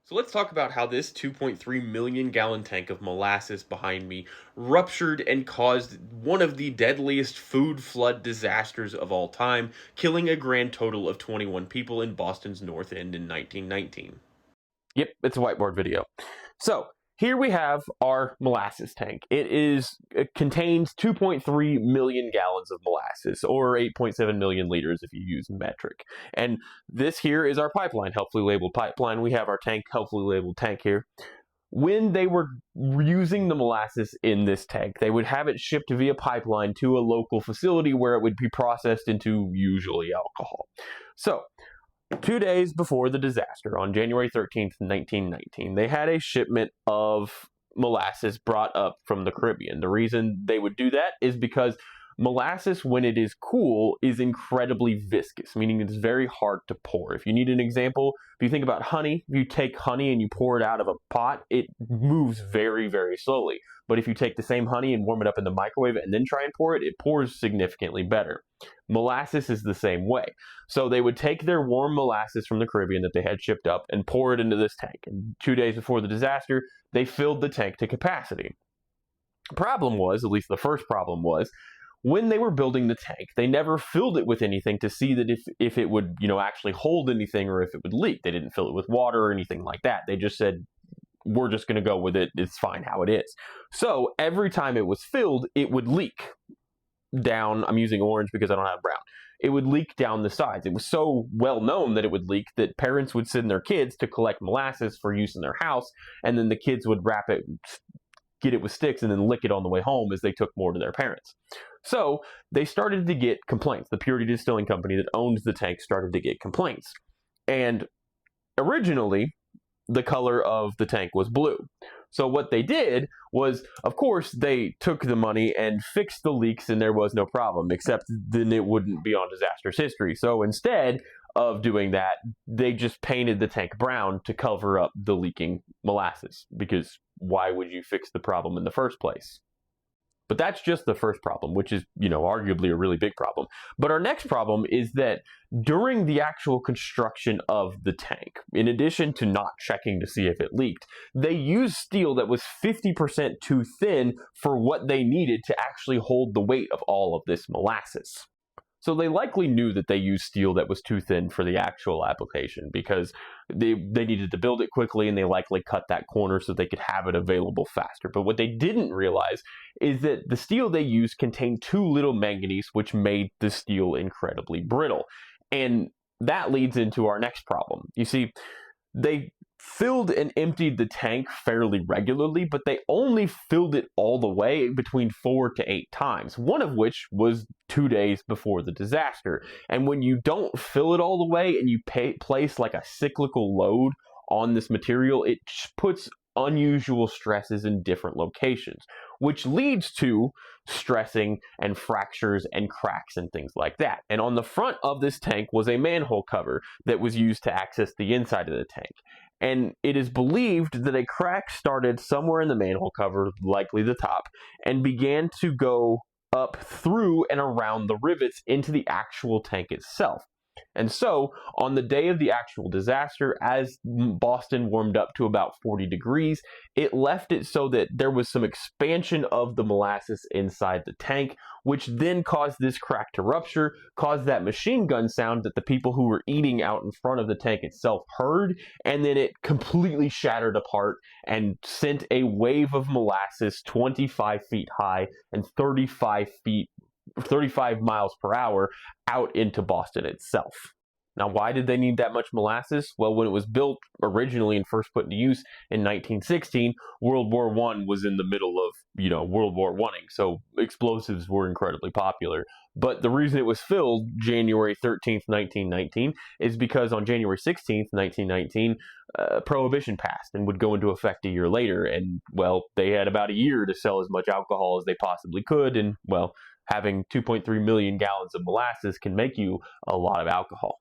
So let's talk about how this 2.3 million gallon tank of molasses behind me ruptured and caused one of the deadliest food flood disasters of all time, killing a grand total of 21 people in Boston's North End in 1919. Yep, it's a whiteboard video. So here we have our molasses tank. It contains 2.3 million gallons of molasses, or 8.7 million liters if you use metric. And this here is our pipeline, helpfully labeled pipeline. We have our tank, helpfully labeled tank here. When they were using the molasses in this tank, they would have it shipped via pipeline to a local facility where it would be processed into usually alcohol. So 2 days before the disaster, on January 13th, 1919, they had a shipment of molasses brought up from the Caribbean. The reason they would do that is because molasses, when it is cool, is incredibly viscous, meaning it's very hard to pour. If you need an example, if you think about honey, if you take honey and you pour it out of a pot, it moves very, very slowly. But if you take the same honey and warm it up in the microwave and then try and pour it, it pours significantly better. Molasses is the same way. So they would take their warm molasses from the Caribbean that they had shipped up and pour it into this tank. And 2 days before the disaster, they filled the tank to capacity. The problem was, at least the first problem was, when they were building the tank, they never filled it with anything to see that if it would, actually hold anything or if it would leak. They didn't fill it with water or anything like that. They just said, we're just going to go with it. It's fine how it is. So every time it was filled, it would leak down. I'm using orange because I don't have brown. It would leak down the sides. It was so well known that it would leak that parents would send their kids to collect molasses for use in their house, and then the kids would wrap it, get it with sticks, and then lick it on the way home as they took more to their parents. So they started to get complaints. The Purity Distilling Company that owns the tank started to get complaints. And originally, the color of the tank was blue. So what they did was, of course, they took the money and fixed the leaks and there was no problem, except then it wouldn't be on disaster's history. So instead of doing that, they just painted the tank brown to cover up the leaking molasses, because why would you fix the problem in the first place? But that's just the first problem, which is, arguably a really big problem. But our next problem is that during the actual construction of the tank, in addition to not checking to see if it leaked, they used steel that was 50% too thin for what they needed to actually hold the weight of all of this molasses. So they likely knew that they used steel that was too thin for the actual application, because they needed to build it quickly, and they likely cut that corner so they could have it available faster. But what they didn't realize is that the steel they used contained too little manganese, which made the steel incredibly brittle. And that leads into our next problem. You see, they filled and emptied the tank fairly regularly, but they only filled it all the way between 4 to 8 times, one of which was 2 days before the disaster. And when you don't fill it all the way and you place like a cyclical load on this material, it puts unusual stresses in different locations, which leads to stressing and fractures and cracks and things like that. And on the front of this tank was a manhole cover that was used to access the inside of the tank. And it is believed that a crack started somewhere in the manhole cover, likely the top, and began to go up through and around the rivets into the actual tank itself. And so, on the day of the actual disaster, as Boston warmed up to about 40 degrees, it left it so that there was some expansion of the molasses inside the tank, which then caused this crack to rupture, caused that machine gun sound that the people who were eating out in front of the tank itself heard, and then it completely shattered apart and sent a wave of molasses 25 feet high and 35 miles per hour out into Boston itself. Now, why did they need that much molasses? Well, when it was built originally and first put into use in 1916, World War I was in the middle of, World War I-ing, so explosives were incredibly popular. But the reason it was filled January 13th, 1919, is because on January 16th, 1919, Prohibition passed and would go into effect a year later. And, well, they had about a year to sell as much alcohol as they possibly could, and, well, having 2.3 million gallons of molasses can make you a lot of alcohol.